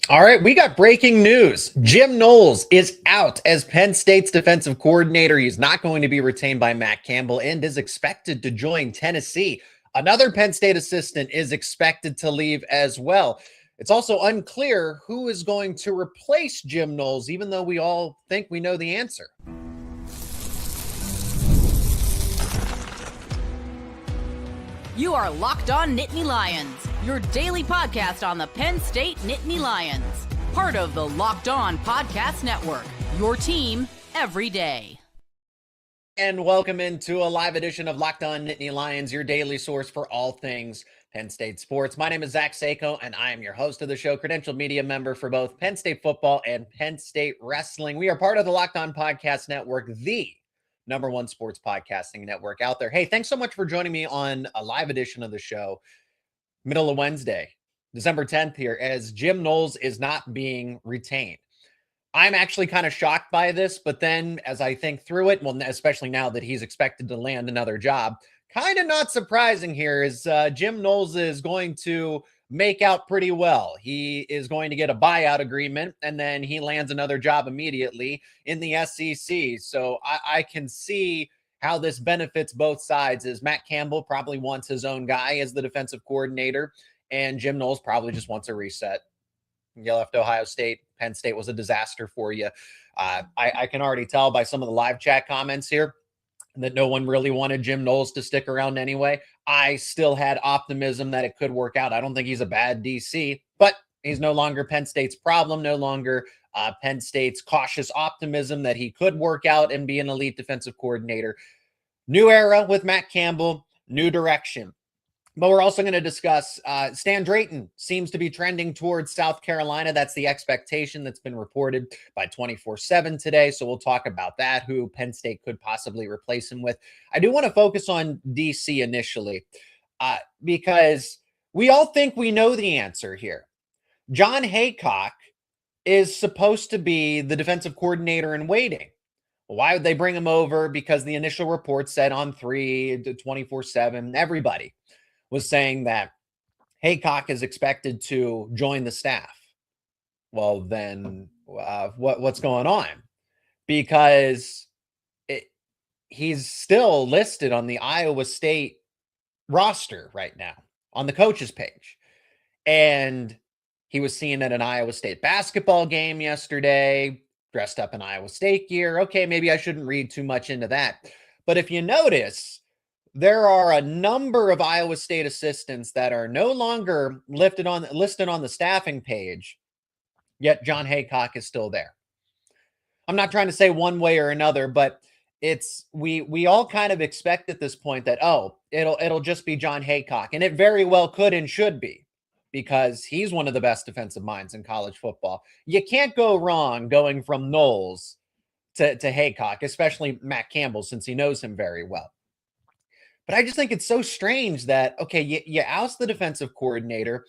All right, we got breaking news. Jim Knowles is out as Penn State's defensive coordinator. He's not going to be retained by Matt Campbell and is expected to join Tennessee. Another Penn State assistant is expected to leave as well. It's also unclear who is going to replace Jim Knowles, even though we all think we know the answer. You are Locked On Nittany Lions, your daily podcast on the Penn State Nittany Lions. Part of the Locked On Podcast Network, your team every day. And welcome into a live edition of Locked On Nittany Lions, your daily source for all things Penn State sports. My name is Seyko, and I am your host of the show, credentialed media member for both Penn State football and Penn State wrestling. We are part of the Locked On Podcast Network, the number one sports podcasting network out there. Hey, thanks so much for joining me on a live edition of the show, middle of Wednesday, December 10th here, as Jim Knowles is not being retained. I'm actually kind of shocked by this, but then as I think through it, well, especially now that he's expected to land another job, kind of not surprising here is Jim Knowles is going to make out pretty well. He is going to get a buyout agreement, and then he lands another job immediately in the SEC. So I can see how this benefits both sides. Is Matt Campbell probably wants his own guy as the defensive coordinator, and Jim Knowles probably just wants a reset. You left Ohio State. Penn State was a disaster for you. I can already tell by some of the live chat comments here that no one really wanted Jim Knowles to stick around anyway. I still had optimism that it could work out. I don't think he's a bad DC, but he's no longer Penn State's problem, no longer Penn State's cautious optimism that he could work out and be an elite defensive coordinator. New era with Matt Campbell, new direction. But we're also going to discuss Stan Drayton seems to be trending towards South Carolina. That's the expectation that's been reported by 24/7 today. So we'll talk about that, who Penn State could possibly replace him with. I do want to focus on DC initially because we all think we know the answer here. Jon Heacock is supposed to be the defensive coordinator in waiting. Why would they bring him over? Because the initial report said on 3 to 24/7, everybody was saying that Heacock is expected to join the staff. Well, then what's going on? Because he's still listed on the Iowa State roster right now on the coaches page. And he was seen at an Iowa State basketball game yesterday, dressed up in Iowa State gear. Okay, maybe I shouldn't read too much into that. But if you notice, there are a number of Iowa State assistants that are no longer listed on the staffing page, yet Jon Heacock is still there. I'm not trying to say one way or another, but it's we all kind of expect at this point that it'll just be Jon Heacock, and it very well could and should be, because he's one of the best defensive minds in college football. You can't go wrong going from Knowles to Heacock, especially Matt Campbell, since he knows him very well. But I just think it's so strange that, okay, you oust the defensive coordinator.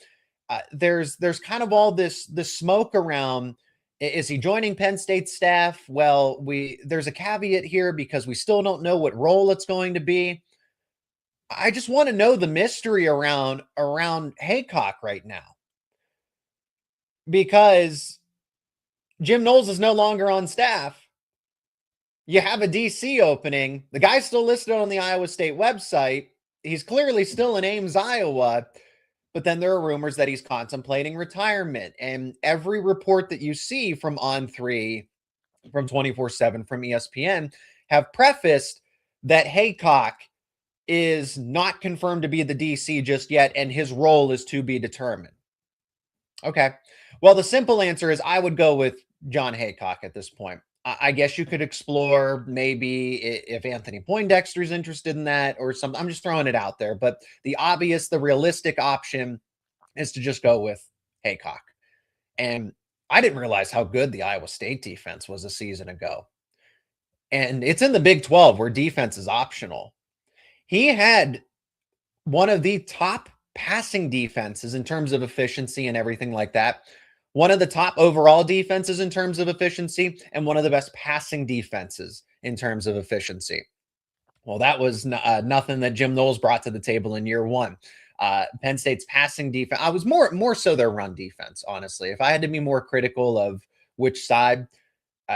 There's kind of all this smoke around, is he joining Penn State staff? Well, there's a caveat here because we still don't know what role it's going to be. I just want to know the mystery around Heacock right now, because Jim Knowles is no longer on staff. You have a DC opening. The guy's still listed on the Iowa State website. He's clearly still in Ames, Iowa. But then there are rumors that he's contemplating retirement. And every report that you see from On3, from 24/7, from ESPN, have prefaced that Heacock is not confirmed to be the DC just yet, and his role is to be determined. Okay. Well, the simple answer is I would go with Jon Heacock at this point. I guess you could explore maybe if Anthony Poindexter is interested in that or something. I'm just throwing it out there. But the realistic option is to just go with Heacock. And I didn't realize how good the Iowa State defense was a season ago. And it's in the Big 12 where defense is optional. He had one of the top passing defenses in terms of efficiency and everything like that. One of the top overall defenses in terms of efficiency, and one of the best passing defenses in terms of efficiency. Well, that was nothing that Jim Knowles brought to the table in year one. Penn State's passing defense, I was more so their run defense, honestly. If I had to be more critical of which side,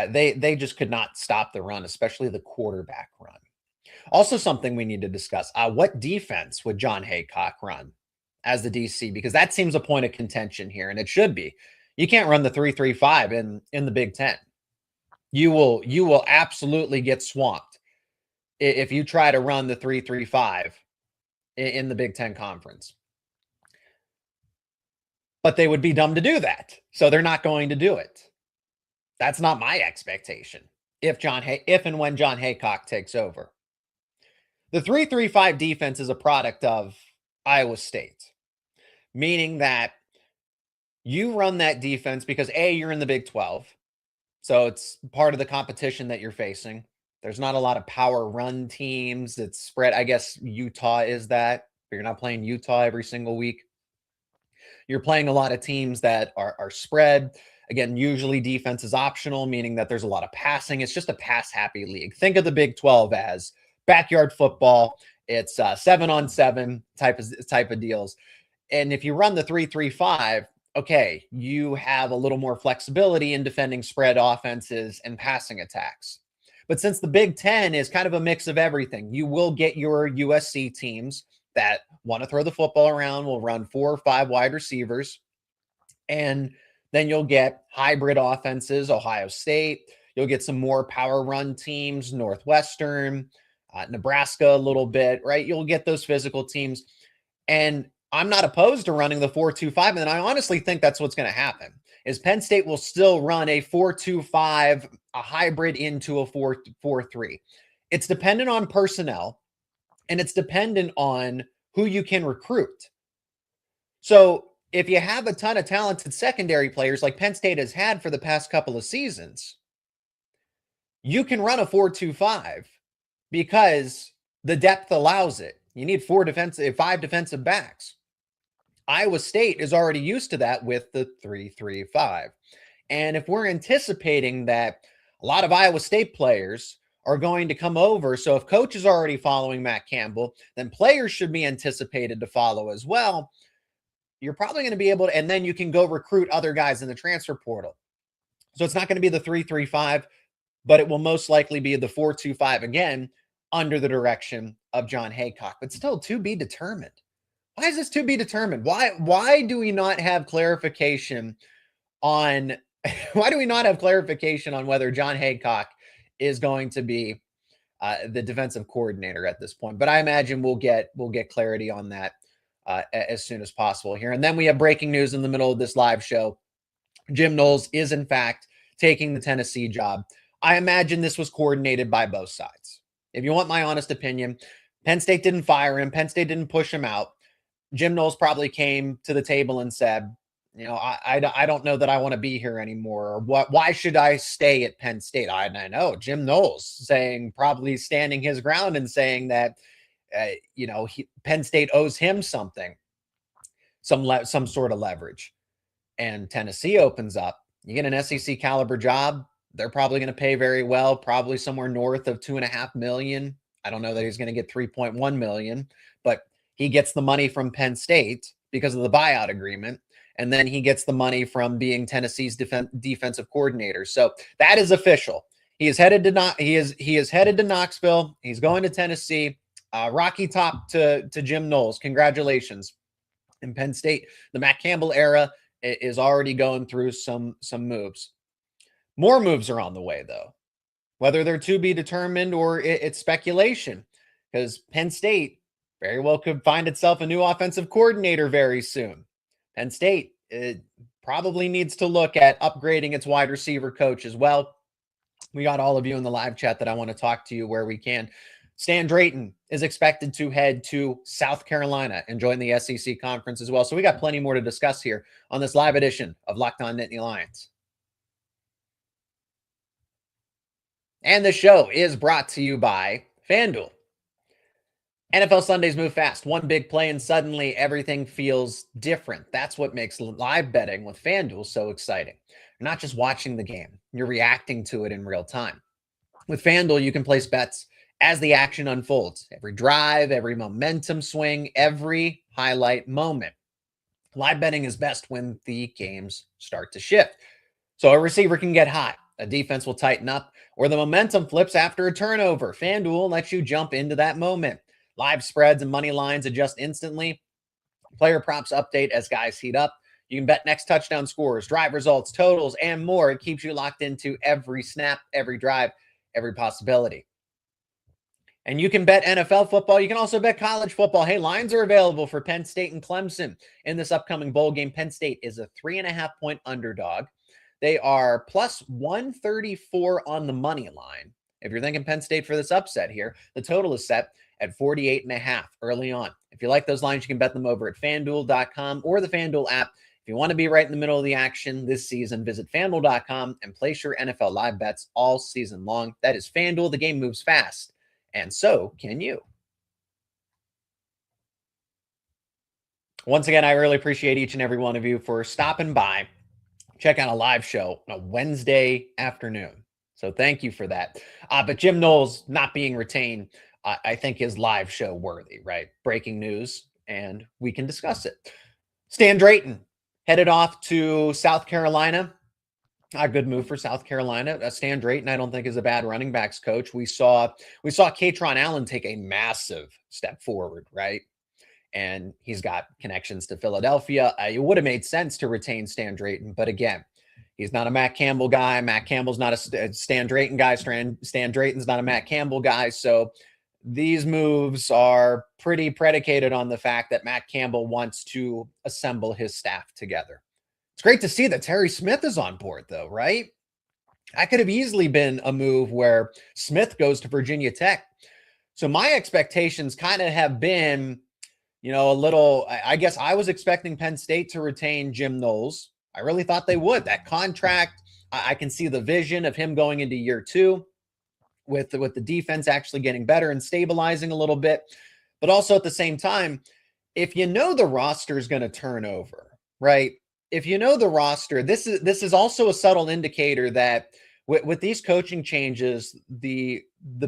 they just could not stop the run, especially the quarterback run. Also, something we need to discuss, what defense would Jon Heacock run as the DC? Because that seems a point of contention here, and it should be. You can't run the 3-3-5 in the Big Ten. You will absolutely get swamped if you try to run the 3-3-5 in the Big Ten Conference. But they would be dumb to do that, so they're not going to do it. That's not my expectation if and when Jon Heacock takes over. The 3-3-5 defense is a product of Iowa State, meaning that you run that defense because A, you're in the Big 12, so it's part of the competition that you're facing. There's not a lot of power run teams. It's spread. I guess Utah is that, but you're not playing Utah every single week. You're playing a lot of teams that are spread. Again, usually defense is optional, meaning that there's a lot of passing. It's just a pass-happy league. Think of the Big 12 as backyard football. It's 7-on-7 type of deals. And if you run the 3-3-5, okay, you have a little more flexibility in defending spread offenses and passing attacks. But since the Big Ten is kind of a mix of everything, you will get your USC teams that want to throw the football around, will run 4 or 5 wide receivers. And then you'll get hybrid offenses, Ohio State. You'll get some more power run teams, Northwestern, Nebraska a little bit, right? You'll get those physical teams. And I'm not opposed to running the 4-2-5. And I honestly think that's what's going to happen is Penn State will still run a 4-2-5, a hybrid into a 4-4-3. It's dependent on personnel, and it's dependent on who you can recruit. So if you have a ton of talented secondary players like Penn State has had for the past couple of seasons, you can run a 4-2-5 because the depth allows it. You need 5 defensive backs. Iowa State is already used to that with the 3-3-5. And if we're anticipating that a lot of Iowa State players are going to come over, so if coach is already following Matt Campbell, then players should be anticipated to follow as well. You're probably going to be able to, and then you can go recruit other guys in the transfer portal. So it's not going to be the 3-3-5, but it will most likely be the 4-2-5 again under the direction of Jon Heacock, but still to be determined. Why is this to be determined? Why do we not have clarification on whether Jon Heacock is going to be the defensive coordinator at this point? But I imagine we'll get clarity on that as soon as possible here. And then we have breaking news in the middle of this live show. Jim Knowles is in fact taking the Tennessee job. I imagine this was coordinated by both sides. If you want my honest opinion, Penn State didn't fire him. Penn State didn't push him out. Jim Knowles probably came to the table and said, you know, I don't know that I want to be here anymore. Or why should I stay at Penn State? I know Jim Knowles probably standing his ground and saying that, Penn State owes him something, some sort of leverage. And Tennessee opens up. You get an SEC caliber job. They're probably going to pay very well, probably somewhere north of $2.5 million. I don't know that he's going to get $3.1 million, but he gets the money from Penn State because of the buyout agreement. And then he gets the money from being Tennessee's defensive coordinator. So that is official. He is headed to Knoxville. He's going to Tennessee. Rocky Top to Jim Knowles. Congratulations. In Penn State, the Matt Campbell era is already going through some moves. More moves are on the way, though. Whether they're to be determined or it's speculation, because Penn State very well could find itself a new offensive coordinator very soon. Penn State probably needs to look at upgrading its wide receiver coach as well. We got all of you in the live chat that I want to talk to you where we can. Stan Drayton is expected to head to South Carolina and join the SEC conference as well. So we got plenty more to discuss here on this live edition of Locked On Nittany Lions. And the show is brought to you by FanDuel. NFL Sundays move fast. One big play and suddenly everything feels different. That's what makes live betting with FanDuel so exciting. You're not just watching the game. You're reacting to it in real time. With FanDuel, you can place bets as the action unfolds. Every drive, every momentum swing, every highlight moment. Live betting is best when the games start to shift. So a receiver can get hot, a defense will tighten up, or the momentum flips after a turnover. FanDuel lets you jump into that moment. Live spreads and money lines adjust instantly. Player props update as guys heat up. You can bet next touchdown scores, drive results, totals, and more. It keeps you locked into every snap, every drive, every possibility. And you can bet NFL football. You can also bet college football. Hey, lines are available for Penn State and Clemson in this upcoming bowl game. Penn State is a 3.5-point underdog. They are plus 134 on the money line. If you're thinking Penn State for this upset here, the total is set at 48.5 early on. If you like those lines, you can bet them over at FanDuel.com or the FanDuel app. If you want to be right in the middle of the action this season, visit FanDuel.com and place your NFL live bets all season long. That is FanDuel. The game moves fast, and so can you. Once again, I really appreciate each and every one of you for stopping by. Check out a live show on a Wednesday afternoon. So thank you for that. But Jim Knowles not being retained, I think is live show worthy, right? Breaking news, and we can discuss it. Stan Drayton headed off to South Carolina. A good move for South Carolina. Stan Drayton, I don't think, is a bad running backs coach. We saw Katron Allen take a massive step forward, right? And he's got connections to Philadelphia. It would have made sense to retain Stan Drayton, but again, he's not a Matt Campbell guy. Matt Campbell's not a Stan Drayton guy. Stan Drayton's not a Matt Campbell guy. So these moves are pretty predicated on the fact that Matt Campbell wants to assemble his staff together. It's great to see that Terry Smith is on board, though, right? That could have easily been a move where Smith goes to Virginia Tech. So my expectations kind of have been, a little, I guess I was expecting Penn State to retain Jim Knowles. I really thought they would. That contract, I can see the vision of him going into year 2 with the defense actually getting better and stabilizing a little bit. But also at the same time, if you know the roster is going to turn over, right? If you know the roster, this is also a subtle indicator that with these coaching changes, the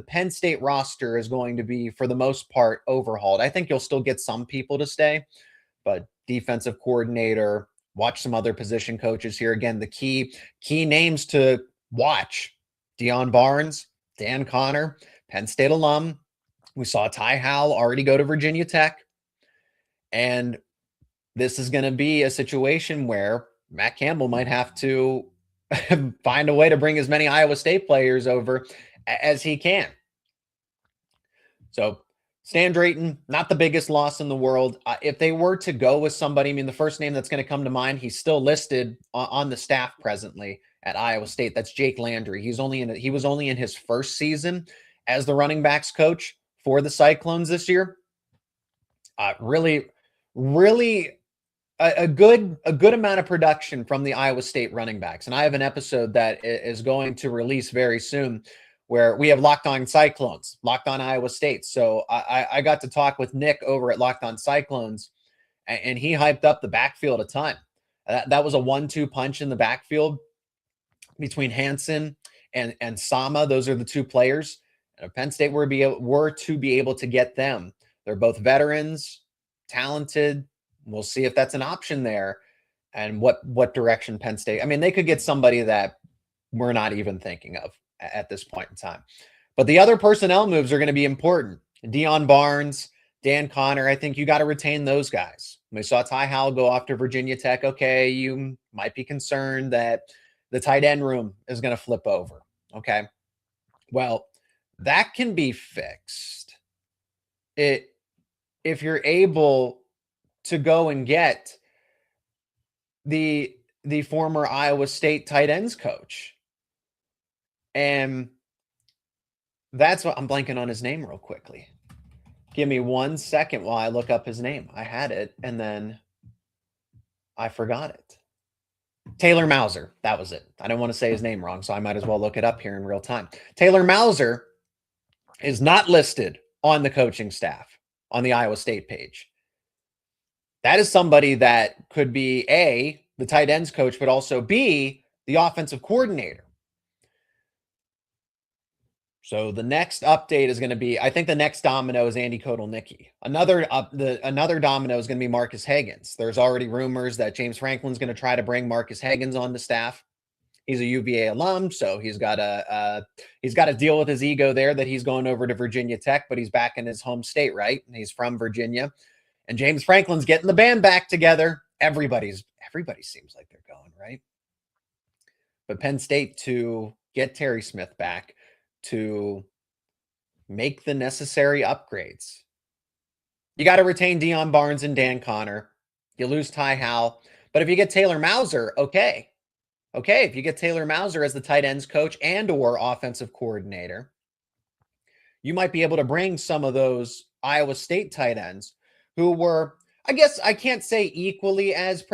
Penn State roster is going to be, for the most part, overhauled. I think you'll still get some people to stay, but defensive coordinator, watch some other position coaches here. Again, the key names to watch: Deion Barnes, Dan Connor, Penn State alum. We saw Ty Howell already go to Virginia Tech. And this is going to be a situation where Matt Campbell might have to find a way to bring as many Iowa State players over as he can. So Stan Drayton, not the biggest loss in the world. If they were to go with somebody, the first name that's going to come to mind, he's still listed on the staff presently at Iowa State. That's Jake Landry. He was only in his first season as the running backs coach for the Cyclones this year. Really a good amount of production from the Iowa State running backs. And I have an episode that is going to release very soon where we have Locked On Cyclones, Locked On Iowa State. So I got to talk with Nick over at Locked On Cyclones, and he hyped up the backfield a ton. That was a 1-2 punch in the backfield between Hansen and Sama. Those are the two players. And if Penn State were to be able to get them, they're both veterans, talented. We'll see if that's an option there and what direction Penn State. They could get somebody that we're not even thinking of at this point in time. But the other personnel moves are going to be important. Deion Barnes, Dan Connor, I think you got to retain those guys. We saw Ty Howell go off to Virginia Tech. Okay, you might be concerned that the tight end room is going to flip over. Okay, well, that can be fixed. If you're able to go and get the former Iowa State tight ends coach. And that's what I'm blanking on his name real quickly. Give me 1 second while I look up his name. I had it and then I forgot it. Taylor Mauser. That was it. I don't want to say his name wrong, so I might as well look it up here in real time. Taylor Mauser is not listed on the coaching staff on the Iowa State page. That is somebody that could be A, the tight ends coach, but also B, the offensive coordinator. So the next update is going to be, I think the next domino is Andy Kotelnicki. Another domino is going to be Marcus Hagans. There's already rumors that James Franklin's going to try to bring Marcus Hagans on the staff. He's a UVA alum, so he's got to deal with his ego there that he's going over to Virginia Tech, but he's back in his home state, right? And he's from Virginia. And James Franklin's getting the band back together. Everybody seems like they're going, right? But Penn State, to get Terry Smith back, to make the necessary upgrades, you got to retain Deion Barnes and Dan Connor. You lose Ty Howell. But if you get Taylor Mauser, okay. If you get Taylor Mauser as the tight ends coach and or offensive coordinator, you might be able to bring some of those Iowa State tight ends who were, I guess I can't say equally as,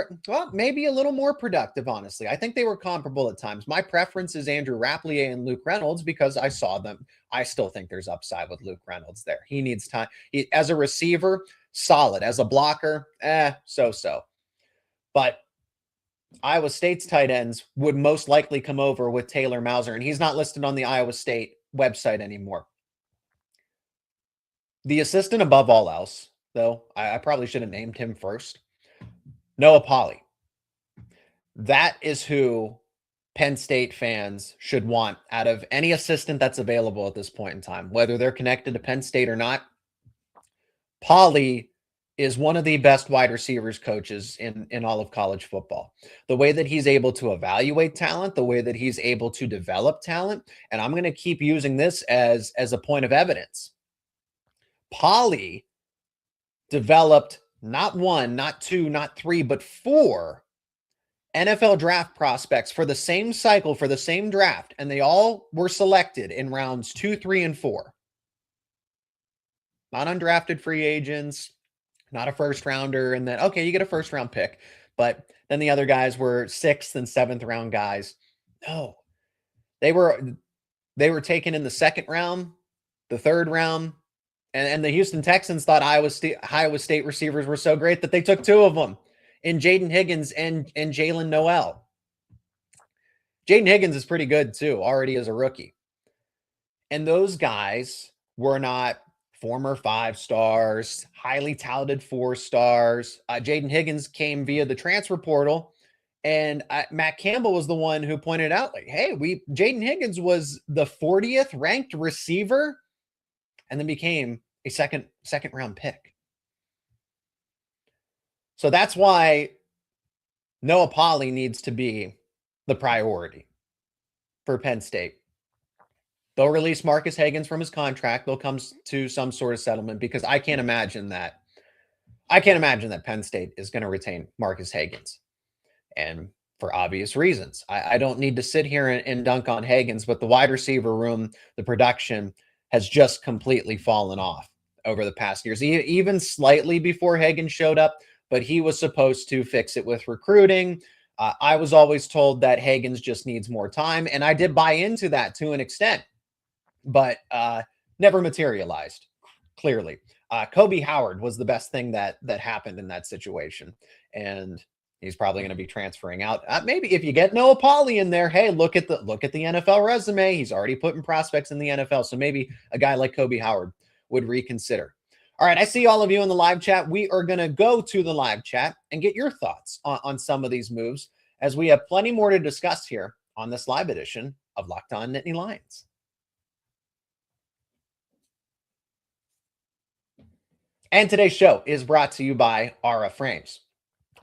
maybe a little more productive, honestly. I think they were comparable at times. My preference is Andrew Rapplier and Luke Reynolds because I saw them. I still think there's upside with Luke Reynolds there. He needs time. As a receiver, solid. As a blocker, so-so. But Iowa State's tight ends would most likely come over with Taylor Mauser, and he's not listed on the Iowa State website anymore. The assistant above all else, though, I probably should have named him first. Noah Polley. That is who Penn State fans should want out of any assistant that's available at this point in time, whether they're connected to Penn State or not. Polley is one of the best wide receivers coaches in all of college football. The way that he's able to evaluate talent, the way that he's able to develop talent, and I'm going to keep using this as a point of evidence. Polley developed not one, not two, not three, but 4 NFL draft prospects for the same cycle, for the same draft, and they all were selected in rounds 2, 3, and 4. Not undrafted free agents, not a first rounder, and then, okay, you get a first round pick, but then the other guys were 6th and 7th round guys. No, they were taken in the 2nd round, the 3rd round, and the Houston Texans thought Iowa State receivers were so great that they took 2 of them in Jaden Higgins and Jalen Noel. Jaden Higgins is pretty good too, already as a rookie. And those guys were not former 5 stars, highly touted 4 stars. Jaden Higgins came via the transfer portal, and Matt Campbell was the one who pointed out, like, hey, Jaden Higgins was the 40th ranked receiver, and then became a second round pick. So that's why Noah Polley needs to be the priority for Penn State. They'll release Marcus Hagans from his contract. They'll come to some sort of settlement because I can't imagine that Penn State is going to retain Marcus Hagans. And for obvious reasons. I don't need to sit here and dunk on Hagans, but the wide receiver room, the production has just completely fallen off over the past years, even slightly before Hagans showed up, but he was supposed to fix it with recruiting. I was always told that Hagans just needs more time, and I did buy into that to an extent, but never materialized, clearly. Kobe Howard was the best thing that happened in that situation, and he's probably going to be transferring out. Maybe if you get Noah Polley in there, hey, look at the NFL resume. He's already putting prospects in the NFL, so maybe a guy like Kobe Howard would reconsider. All right, I see all of you in the live chat. We are going to go to the live chat and get your thoughts on some of these moves, as we have plenty more to discuss here on this live edition of Locked On Nittany Lions. And today's show is brought to you by Aura Frames.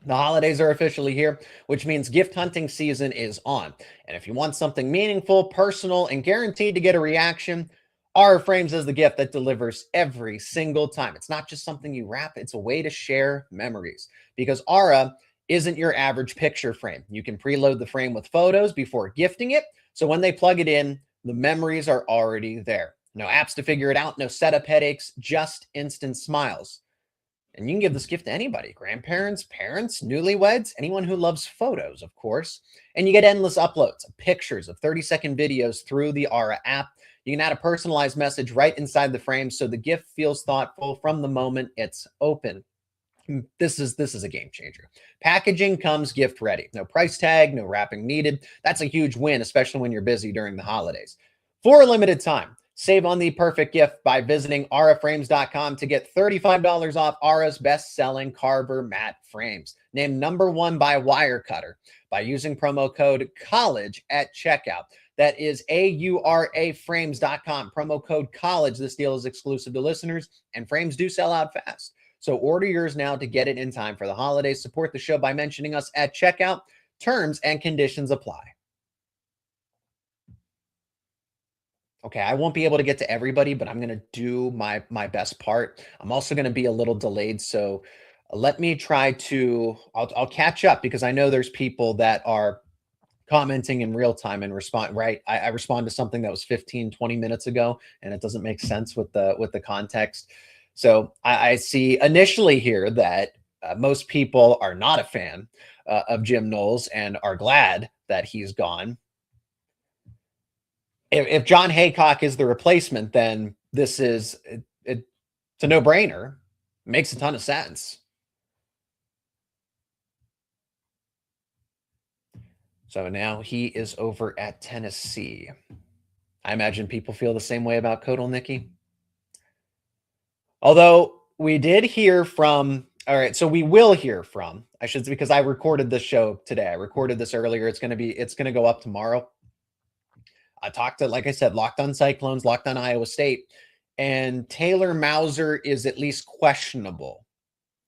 The holidays are officially here, which means gift hunting season is on. And if you want something meaningful, personal, and guaranteed to get a reaction, Aura Frames is the gift that delivers every single time. It's not just something you wrap, it's a way to share memories. Because Aura isn't your average picture frame. You can preload the frame with photos before gifting it, so when they plug it in, the memories are already there. No apps to figure it out, no setup headaches, just instant smiles. And you can give this gift to anybody, grandparents, parents, newlyweds, anyone who loves photos, of course. And you get endless uploads of pictures, of 30-second videos through the Aura app. You can add a personalized message right inside the frame so the gift feels thoughtful from the moment it's open. This is a game changer. Packaging comes gift ready. No price tag, no wrapping needed. That's a huge win, especially when you're busy during the holidays. For a limited time, Save on the perfect gift by visiting auraframes.com to get $35 off Aura's best-selling Carver matte frames. Named #1 by Wirecutter by using promo code COLLEGE at checkout. That is auraframes.com. Promo code COLLEGE. This deal is exclusive to listeners, and frames do sell out fast. So order yours now to get it in time for the holidays. Support the show by mentioning us at checkout. Terms and conditions apply. Okay, I won't be able to get to everybody, but I'm going to do my best part. I'm also going to be a little delayed, so let me try to I'll catch up, because I know there's people that are commenting in real time and respond, right? I respond to something that was 15, 20 minutes ago, and it doesn't make sense with the context. So I see initially here that most people are not a fan of Jim Knowles and are glad that he's gone. If Jon Heacock is the replacement, then this is it's a no-brainer. Makes a ton of sense. So now he is over at Tennessee. I imagine people feel the same way about Kotelnicki. Although we did hear from, all right, so we will hear from, I should, because I recorded this show today. I recorded this earlier. It's going to go up tomorrow. I talked to, like I said, Locked On Cyclones, Locked On Iowa State, and Taylor Mauser is at least questionable.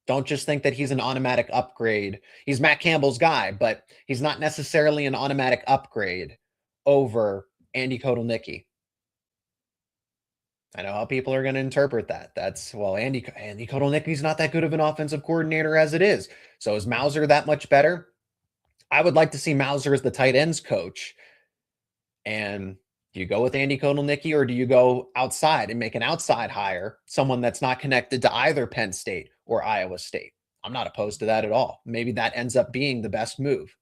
Don't just think that he's an automatic upgrade. He's Matt Campbell's guy, but he's not necessarily an automatic upgrade over Andy Kotelnicki. I know how people are going to interpret that. That's, well, Andy Kotelnicki's not that good of an offensive coordinator as it is. So is Mauser that much better? I would like to see Mauser as the tight ends coach. And do you go with Andy Kotelnicki, or do you go outside and make an outside hire, someone that's not connected to either Penn State or Iowa State? I'm not opposed to that at all. Maybe that ends up being the best move.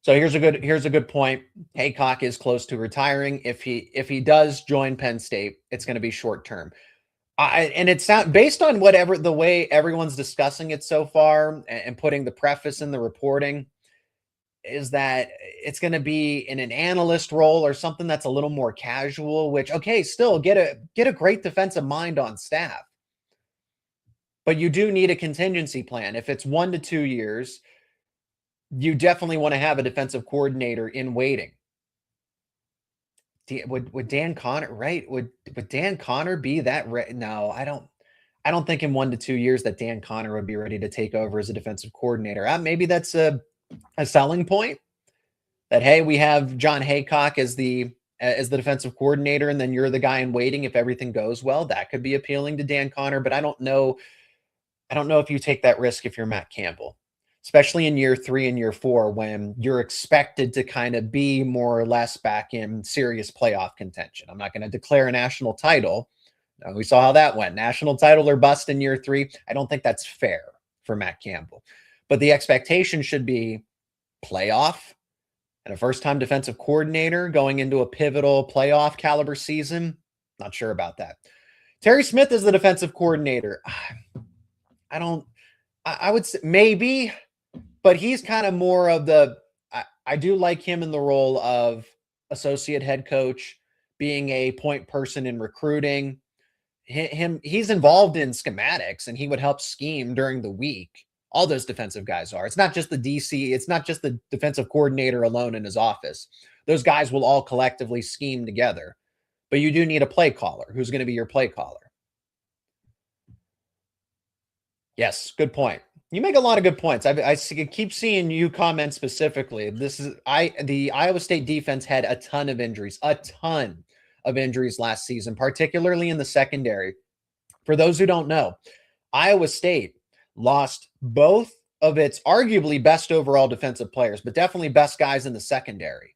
So here's a good point. Heacock is close to retiring. If he does join Penn State, it's going to be short term. And it sounds, based on whatever the way everyone's discussing it so far and putting the preface in the reporting, is that it's going to be in an analyst role or something that's a little more casual, which, okay, still get a great defensive mind on staff. But you do need a contingency plan. If it's 1 to 2 years, you definitely want to have a defensive coordinator in waiting. Would Dan Connor, right? Would Dan Connor be that? No, I don't think in 1 to 2 years that Dan Connor would be ready to take over as a defensive coordinator. Maybe that's a selling point, that, hey, we have Jon Heacock as the defensive coordinator, and then you're the guy in waiting if everything goes well. That could be appealing to Dan Connor, but I don't know if you take that risk if you're Matt Campbell, especially in year 3 and year 4, when you're expected to kind of be more or less back in serious playoff contention. I'm not going to declare a national title. We saw how that went. National title or bust in year 3. I don't think that's fair for Matt Campbell. But the expectation should be playoff and a first-time defensive coordinator going into a pivotal playoff caliber season. Not sure about that. Terry Smith is the defensive coordinator. I would say maybe, but he's kind of more of I do like him in the role of associate head coach, being a point person in recruiting. He's involved in schematics, and he would help scheme during the week. All those defensive guys are. It's not just the DC. It's not just the defensive coordinator alone in his office. Those guys will all collectively scheme together. But you do need a play caller. Who's going to be your play caller? Yes, good point. You make a lot of good points. I keep seeing you comment specifically. The Iowa State defense had a ton of injuries last season, particularly in the secondary. For those who don't know, Iowa State lost both of its arguably best overall defensive players, but definitely best guys in the secondary,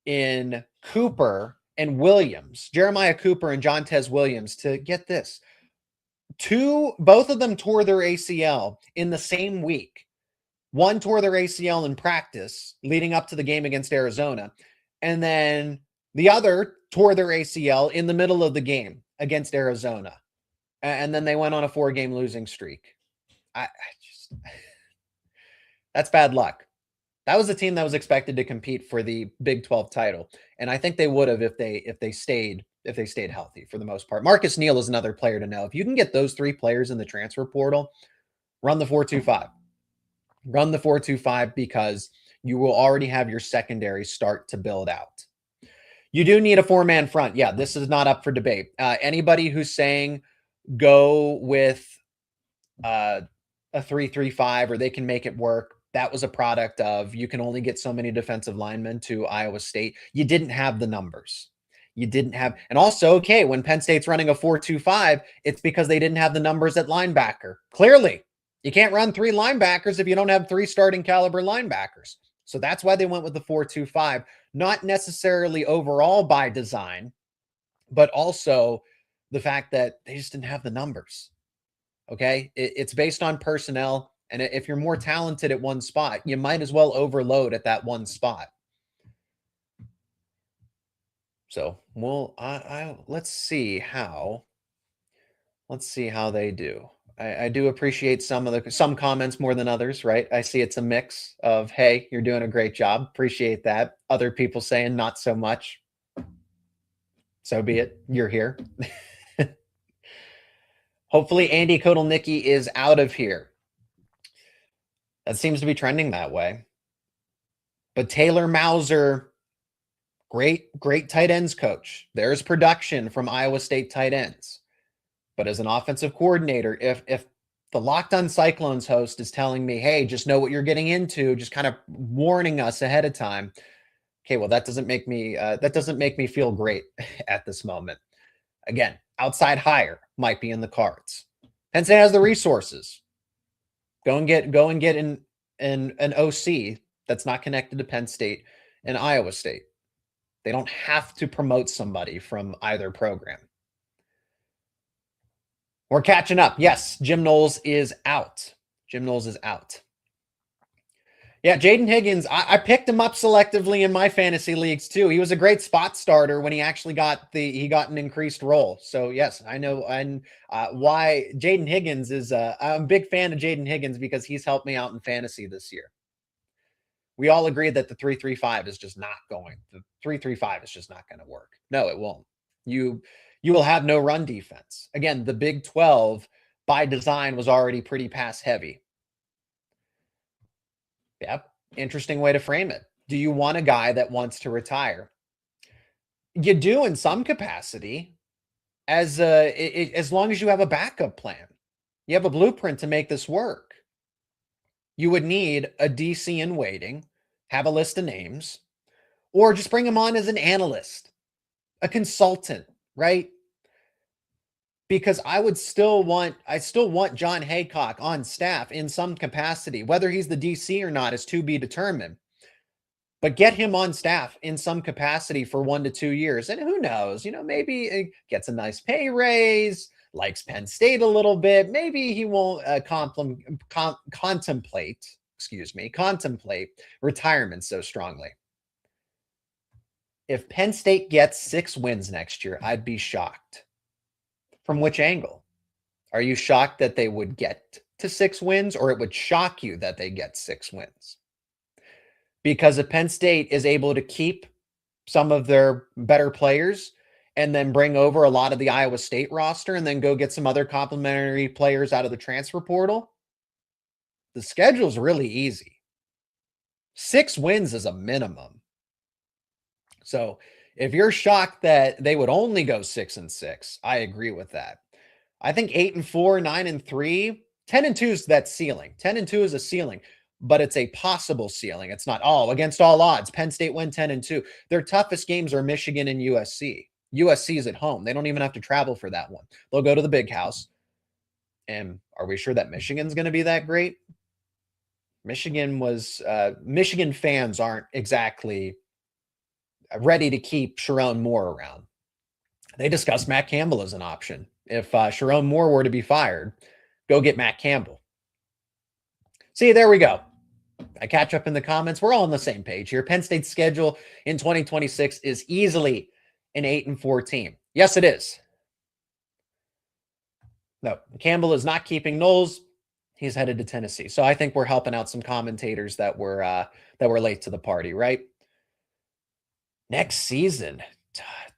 in Cooper and Williams, Jeremiah Cooper and Jontez Williams. To get this, both of them tore their ACL in the same week. One tore their ACL in practice leading up to the game against Arizona, and then the other tore their ACL in the middle of the game against Arizona. And then they went on a 4-game losing streak. That's bad luck. That was a team that was expected to compete for the Big 12 title, and I think they would have if they stayed healthy for the most part. Marcus Neal is another player to know. If you can get those 3 players in the transfer portal, run the 4-2-5. Run the 4-2-5 because you will already have your secondary start to build out. You do need a 4-man front. Yeah, this is not up for debate. Anybody who's saying go with a 3-3-5 or they can make it work, that was a product of you can only get so many defensive linemen to Iowa State. You didn't have the numbers. You didn't have, and also, okay, when Penn State's running a 4-2-5, it's because they didn't have the numbers at linebacker. Clearly, you can't run 3 linebackers if you don't have 3 starting caliber linebackers. So that's why they went with the 4-2-5, not necessarily overall by design, but also the fact that they just didn't have the numbers. Okay. It's based on personnel. And if you're more talented at one spot, you might as well overload at that one spot. So, well, let's see how they do. I do appreciate some comments more than others, right? I see it's a mix of, hey, you're doing a great job. Appreciate that. Other people saying not so much. So be it. You're here. Hopefully Andy Kotelnicki is out of here. That seems to be trending that way. But Taylor Mauser, great tight ends coach. There's production from Iowa State tight ends. But as an offensive coordinator, if the Locked On Cyclones host is telling me, hey, just know what you're getting into, just kind of warning us ahead of time, okay, well, that doesn't make me feel great at this moment. Again, outside hire might be in the cards. Penn State has the resources. Go and get an OC that's not connected to Penn State and Iowa State. They don't have to promote somebody from either program. We're catching up. Yes, Jim Knowles is out. Jim Knowles is out. Yeah, Jaden Higgins, I picked him up selectively in my fantasy leagues too. He was a great spot starter when he actually got an increased role. So yes, I know why Jaden Higgins is. I'm a big fan of Jaden Higgins because he's helped me out in fantasy this year. We all agree that the 3-3-5 is just not going. The 3-3-5 is just not going to work. No, it won't. You will have no run defense. Again, the Big 12 by design was already pretty pass heavy. Yep. Interesting way to frame it. Do you want a guy that wants to retire? You do in some capacity, as long as you have a backup plan. You have a blueprint to make this work. You would need a DC in waiting, have a list of names, or just bring him on as an analyst, a consultant, right? Because I still want Jon Heacock on staff in some capacity. Whether he's the DC or not is to be determined. But get him on staff in some capacity for 1 to 2 years. And who knows, maybe he gets a nice pay raise, likes Penn State a little bit. Maybe he won't contemplate retirement so strongly. If Penn State gets 6 wins next year, I'd be shocked. From which angle? Are you shocked that they would get to 6 wins, or it would shock you that they get 6 wins? Because if Penn State is able to keep some of their better players and then bring over a lot of the Iowa State roster and then go get some other complementary players out of the transfer portal, the schedule's really easy. 6 wins is a minimum. So if you're shocked that they would only go 6-6, I agree with that. I think 8-4, 9-3, 10-2 is that ceiling. 10-2 is a ceiling, but it's a possible ceiling. It's not, against all odds, Penn State win 10-2. Their toughest games are Michigan and USC. USC is at home. They don't even have to travel for that one. They'll go to the Big House. And are we sure that Michigan's going to be that great? Michigan fans aren't exactly ready to keep Sharon Moore around. They discussed Matt Campbell as an option. If Sharon Moore were to be fired, go get Matt Campbell. See, there we go. I catch up in the comments. We're all on the same page here. Penn State's schedule in 2026 is easily an 8-4 team. Yes, it is. No, Campbell is not keeping Knowles. He's headed to Tennessee. So I think we're helping out some commentators that were late to the party, right? Next season,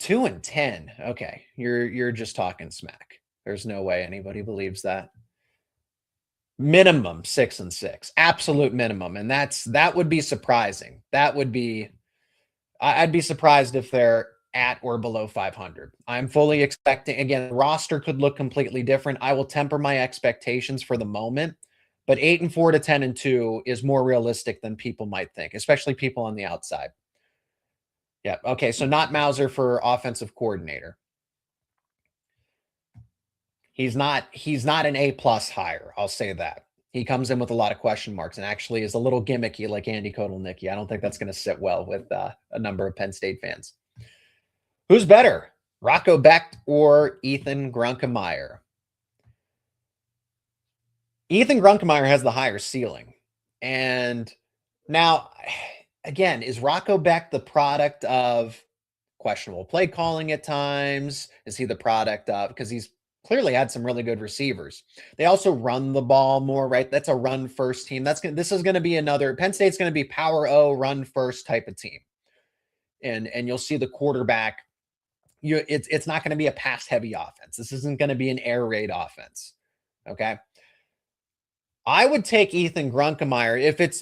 2-10. Okay, you're just talking smack. There's no way anybody believes that. Minimum 6-6, absolute minimum, and that would be surprising. That would be, I'd be surprised if they're at or below 500. I'm fully expecting, again, the roster could look completely different. I will temper my expectations for the moment, but 8-4 to 10-2 is more realistic than people might think, especially people on the outside. Yeah. Okay. So not Mauser for offensive coordinator. He's not an A+ hire. I'll say that. He comes in with a lot of question marks and actually is a little gimmicky like Andy Kotelnicki. I don't think that's going to sit well with a number of Penn State fans. Who's better, Rocco Becht or Ethan Grunkemeyer? Ethan Grunkemeyer has the higher ceiling. And now, again, is Rocco Becht the product of questionable play calling at times? Is he the product of, because he's clearly had some really good receivers. They also run the ball more, right? That's a run first team. This is going to be another, Penn State's going to be power O, run first type of team. And you'll see the quarterback, it's not going to be a pass heavy offense. This isn't going to be an air raid offense. Okay. I would take Ethan Grunkemeyer if it's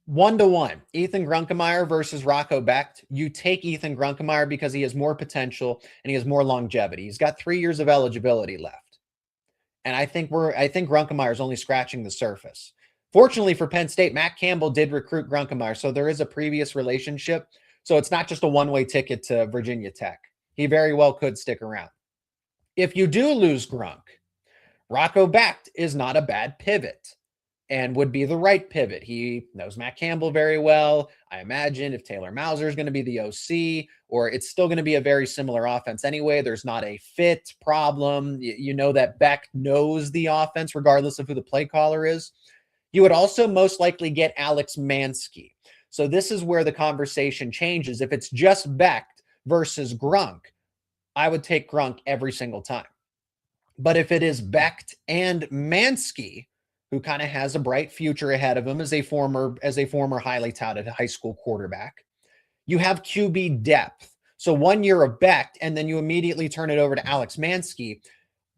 1-to-1, Ethan Grunkemeyer versus Rocco Becht. You take Ethan Grunkemeyer because he has more potential and he has more longevity. He's got 3 years of eligibility left. And I think Grunkemeyer is only scratching the surface. Fortunately for Penn State, Matt Campbell did recruit Grunkemeyer, so there is a previous relationship. So it's not just a one-way ticket to Virginia Tech. He very well could stick around. If you do lose Grunk, Rocco Becht is not a bad pivot and would be the right pivot. He knows Matt Campbell very well. I imagine if Taylor Mauser is going to be the OC, or it's still going to be a very similar offense anyway, there's not a fit problem. You know that Becht knows the offense regardless of who the play caller is. You would also most likely get Alex Mansky. So this is where the conversation changes. If it's just Becht versus Grunk, I would take Grunk every single time. But if it is Becht and Mansky, who kind of has a bright future ahead of him as a former highly touted high school quarterback, you have QB depth. So 1 year of Becht, and then you immediately turn it over to Alex Mansky.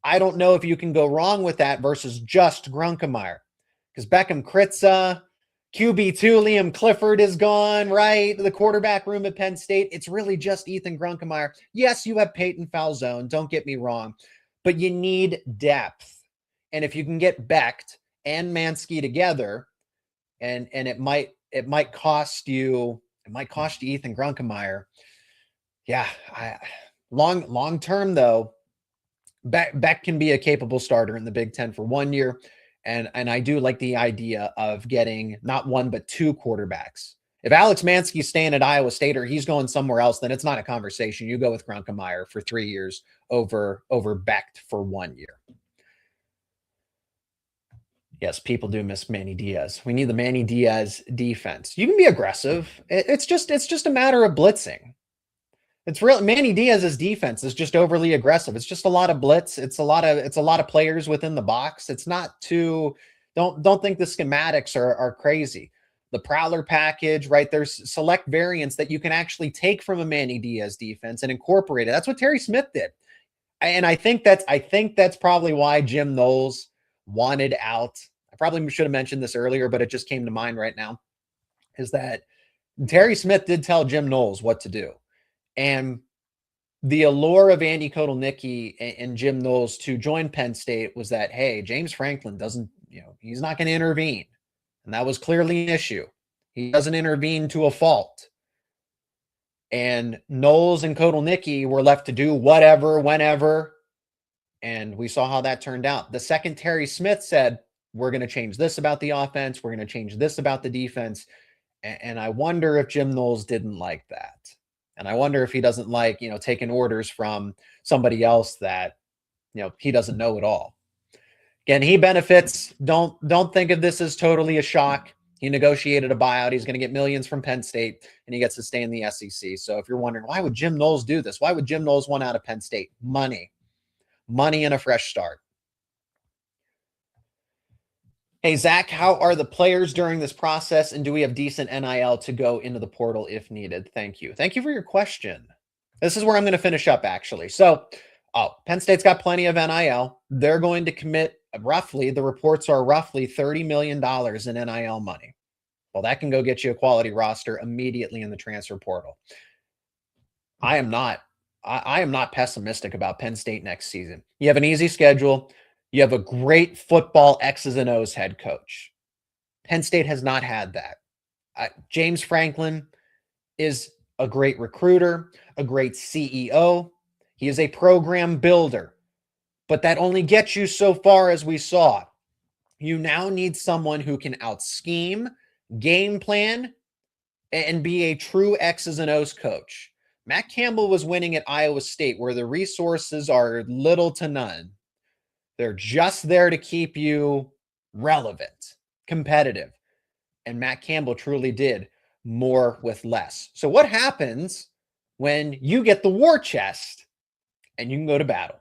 I don't know if you can go wrong with that versus just Grunkemeyer, because Beckham Kritza, QB2 Liam Clifford is gone, right? The quarterback room at Penn State, it's really just Ethan Grunkemeyer. Yes, you have Peyton Falzone, don't get me wrong, but you need depth. And if you can get Becht and Mansky together, and it might cost you Ethan Grunkemeyer. Yeah, long term though, Becht can be a capable starter in the Big Ten for 1 year. And I do like the idea of getting not one, but two quarterbacks. If Alex Mansky's staying at Iowa State or he's going somewhere else, then it's not a conversation. You go with Grunkemeyer for 3 years over Becht for 1 year. Yes, people do miss Manny Diaz. We need the Manny Diaz defense. You can be aggressive. It's just a matter of blitzing. It's real. Manny Diaz's defense is just overly aggressive. It's just a lot of blitz. It's a lot of players within the box. It's not too. Don't think the schematics are crazy. The Prowler package, right? There's select variants that you can actually take from a Manny Diaz defense and incorporate it. That's what Terry Smith did, and I think that's probably why Jim Knowles wanted out. I probably should have mentioned this earlier, but it just came to mind right now. Is that Terry Smith did tell Jim Knowles what to do. And the allure of Andy Kotelnicki and Jim Knowles to join Penn State was that, hey, James Franklin doesn't, he's not going to intervene. And that was clearly an issue. He doesn't intervene to a fault. And Knowles and Kotelnicki were left to do whatever, whenever. And we saw how that turned out. The second Terry Smith said, we're going to change this about the offense. We're going to change this about the defense. And I wonder if Jim Knowles didn't like that. And I wonder if he doesn't like, taking orders from somebody else that, he doesn't know at all. Again, he benefits. Don't think of this as totally a shock. He negotiated a buyout. He's going to get millions from Penn State, and he gets to stay in the SEC. So if you're wondering, why would Jim Knowles do this? Why would Jim Knowles want out of Penn State? Money and a fresh start. Hey, Zach, how are the players during this process, and do we have decent NIL to go into the portal if needed? Thank you. Thank you for your question. This is where I'm going to finish up, actually. So, Penn State's got plenty of NIL. They're going to commit roughly, the reports are roughly $30 million in NIL money. Well, that can go get you a quality roster immediately in the transfer portal. I am not pessimistic about Penn State next season. You have an easy schedule. You have a great football X's and O's head coach. Penn State has not had that. James Franklin is a great recruiter, a great CEO. He is a program builder, but that only gets you so far, as we saw. You now need someone who can out-scheme, game plan, and be a true X's and O's coach. Matt Campbell was winning at Iowa State, where the resources are little to none. They're just there to keep you relevant, competitive. And Matt Campbell truly did more with less. So what happens when you get the war chest and you can go to battle?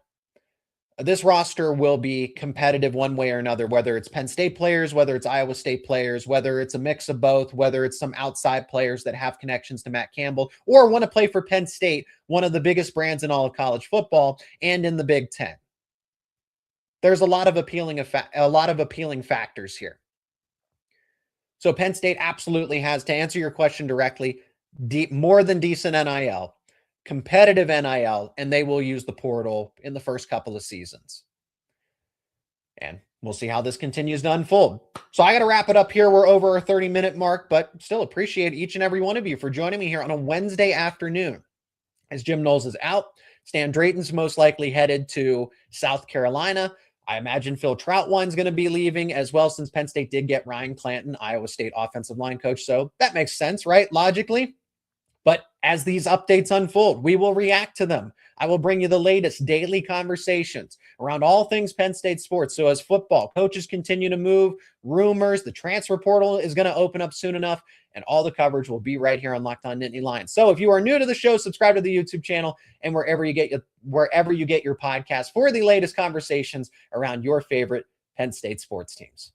This roster will be competitive one way or another, whether it's Penn State players, whether it's Iowa State players, whether it's a mix of both, whether it's some outside players that have connections to Matt Campbell or want to play for Penn State, one of the biggest brands in all of college football and in the Big Ten. There's a lot of appealing factors here. So Penn State absolutely has, to answer your question directly, more than decent NIL, competitive NIL, and they will use the portal in the first couple of seasons. And we'll see how this continues to unfold. So I got to wrap it up here. We're over our 30-minute mark, but still appreciate each and every one of you for joining me here on a Wednesday afternoon. As Jim Knowles is out, Stan Drayton's most likely headed to South Carolina. I imagine Phil Troutwine's going to be leaving as well, since Penn State did get Ryan Clanton, Iowa State offensive line coach. So that makes sense, right? Logically. But as these updates unfold, we will react to them. I will bring you the latest daily conversations around all things Penn State sports. So as football coaches continue to move, rumors, the transfer portal is going to open up soon enough, and all the coverage will be right here on Locked On Nittany Lions. So if you are new to the show, subscribe to the YouTube channel and wherever you get your podcast for the latest conversations around your favorite Penn State sports teams.